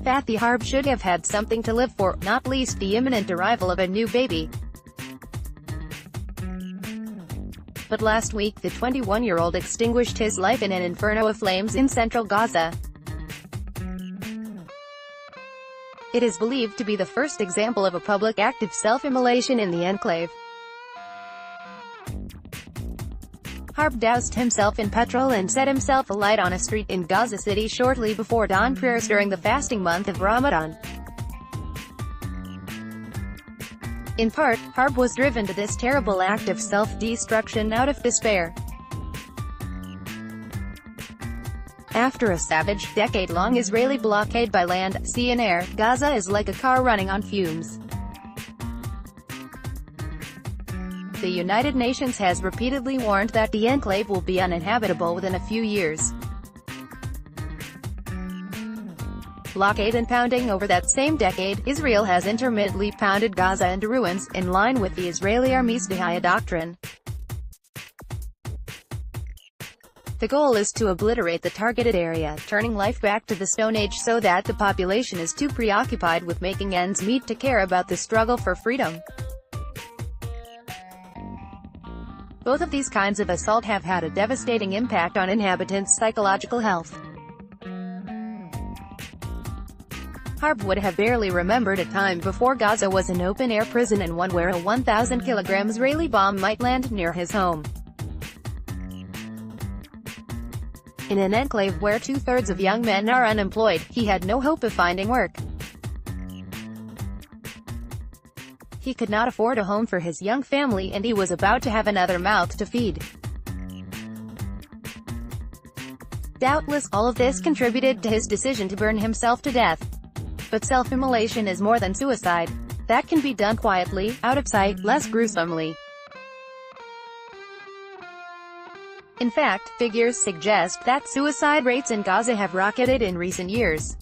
Fathi Harb should have had something to live for, not least the imminent arrival of a new baby. But last week the 21-year-old extinguished his life in an inferno of flames in central Gaza. It is believed to be the first example of a public act of self-immolation in the enclave. Harb doused himself in petrol and set himself alight on a street in Gaza City shortly before dawn prayers during the fasting month of Ramadan. In part, Harb was driven to this terrible act of self-destruction out of despair. After a savage, decade-long Israeli blockade by land, sea and air, Gaza is like a car running on fumes. The United Nations has repeatedly warned that the enclave will be uninhabitable within a few years. Blockade and pounding over that same decade, Israel has intermittently pounded Gaza into ruins, in line with the Israeli army's Dahaya doctrine. The goal is to obliterate the targeted area, turning life back to the Stone Age so that the population is too preoccupied with making ends meet to care about the struggle for freedom. Both of these kinds of assault have had a devastating impact on inhabitants' psychological health. Harb would have barely remembered a time before Gaza was an open-air prison and one where a 1,000-kilogram Israeli bomb might land near his home. In an enclave where two-thirds of young men are unemployed, he had no hope of finding work. He could not afford a home for his young family and he was about to have another mouth to feed. Doubtless, all of this contributed to his decision to burn himself to death. But self-immolation is more than suicide. That can be done quietly, out of sight, less gruesomely. In fact, figures suggest that suicide rates in Gaza have rocketed in recent years.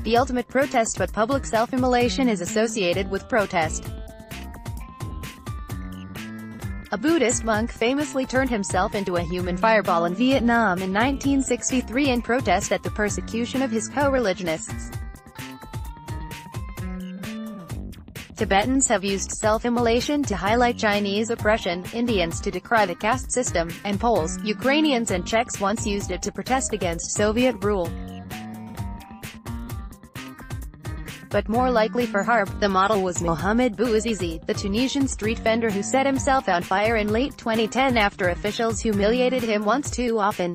The ultimate protest but public self-immolation is associated with protest. A Buddhist monk famously turned himself into a human fireball in Vietnam in 1963 in protest at the persecution of his co-religionists. Tibetans have used self-immolation to highlight Chinese oppression, Indians to decry the caste system, and Poles, Ukrainians and Czechs once used it to protest against Soviet rule. But more likely for Harb, the model was Mohamed Bouazizi, the Tunisian street vendor who set himself on fire in late 2010 after officials humiliated him once too often.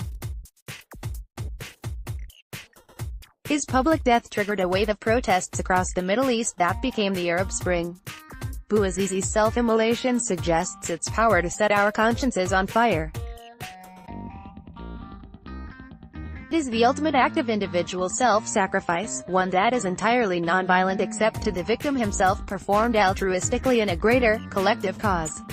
His public death triggered a wave of protests across the Middle East that became the Arab Spring. Bouazizi's self-immolation suggests its power to set our consciences on fire. It is the ultimate act of individual self-sacrifice, one that is entirely non-violent except to the victim himself, performed altruistically in a greater, collective cause.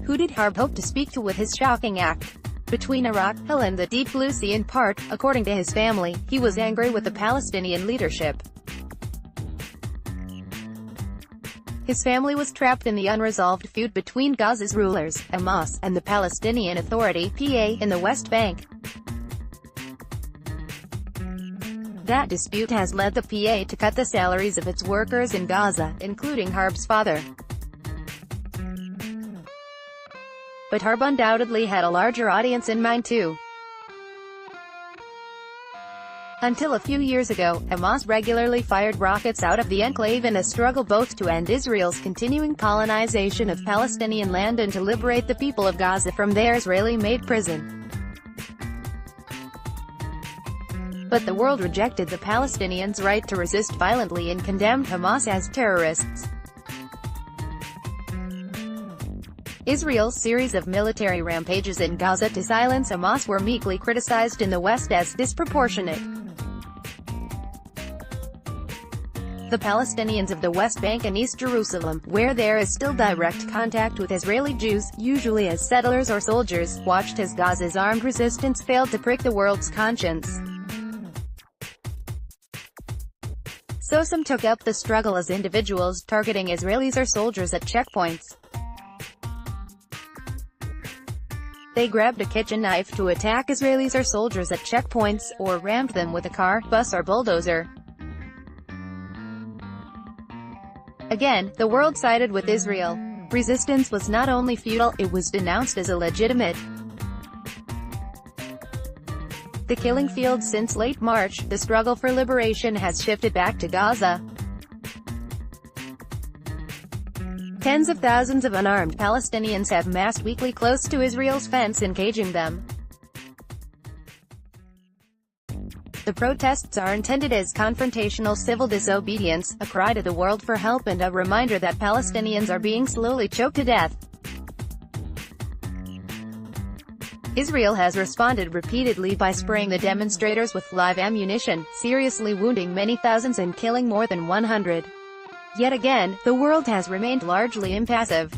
Who did Harb hope to speak to with his shocking act? Between Iraq, hell and the deep blue sea in part, according to his family, he was angry with the Palestinian leadership. His family was trapped in the unresolved feud between Gaza's rulers, Hamas, and the Palestinian Authority, PA, in the West Bank. That dispute has led the PA to cut the salaries of its workers in Gaza, including Harb's father. But Harb undoubtedly had a larger audience in mind too. Until a few years ago, Hamas regularly fired rockets out of the enclave in a struggle both to end Israel's continuing colonization of Palestinian land and to liberate the people of Gaza from their Israeli-made prison. But the world rejected the Palestinians' right to resist violently and condemned Hamas as terrorists. Israel's series of military rampages in Gaza to silence Hamas were meekly criticized in the West as disproportionate. The Palestinians of the West Bank and East Jerusalem, where there is still direct contact with Israeli Jews, usually as settlers or soldiers, watched as Gaza's armed resistance failed to prick the world's conscience. So some took up the struggle as individuals, targeting Israelis or soldiers at checkpoints. They grabbed a kitchen knife to attack Israelis or soldiers at checkpoints, or rammed them with a car, bus or bulldozer. Again, the world sided with Israel. Resistance was not only futile, it was denounced as illegitimate. The killing field since late March, the struggle for liberation has shifted back to Gaza. Tens of thousands of unarmed Palestinians have massed weekly close to Israel's fence, encaging them. The protests are intended as confrontational civil disobedience, a cry to the world for help and a reminder that Palestinians are being slowly choked to death. Israel has responded repeatedly by spraying the demonstrators with live ammunition, seriously wounding many thousands and killing more than 100. Yet again, the world has remained largely impassive.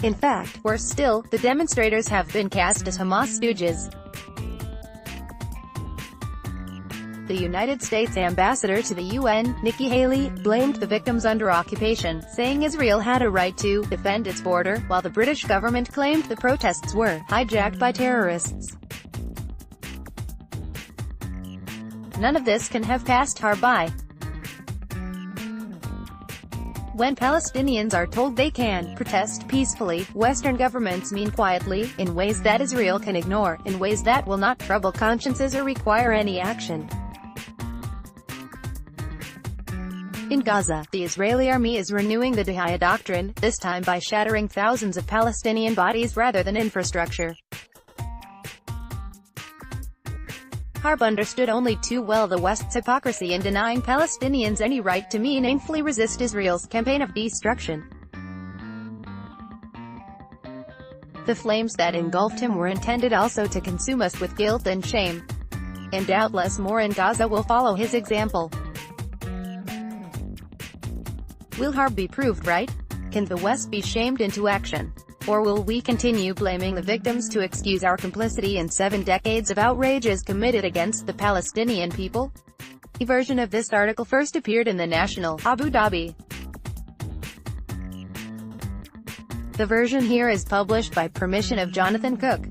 In fact, worse still, the demonstrators have been cast as Hamas stooges. The United States ambassador to the UN, Nikki Haley, blamed the victims under occupation, saying Israel had a right to defend its border, while the British government claimed the protests were hijacked by terrorists. None of this can have passed Harb by. When Palestinians are told they can protest peacefully, Western governments mean quietly, in ways that Israel can ignore, in ways that will not trouble consciences or require any action. In Gaza, the Israeli army is renewing the Dahaya doctrine, this time by shattering thousands of Palestinian bodies rather than infrastructure. Harb understood only too well the West's hypocrisy in denying Palestinians any right to meaningfully resist Israel's campaign of destruction. The flames that engulfed him were intended also to consume us with guilt and shame. And doubtless more in Gaza will follow his example. Will Harb be proved right? Can the West be shamed into action? Or will we continue blaming the victims to excuse our complicity in 7 decades of outrages committed against the Palestinian people? The version of this article first appeared in the National, Abu Dhabi. The version here is published by permission of Jonathan Cook.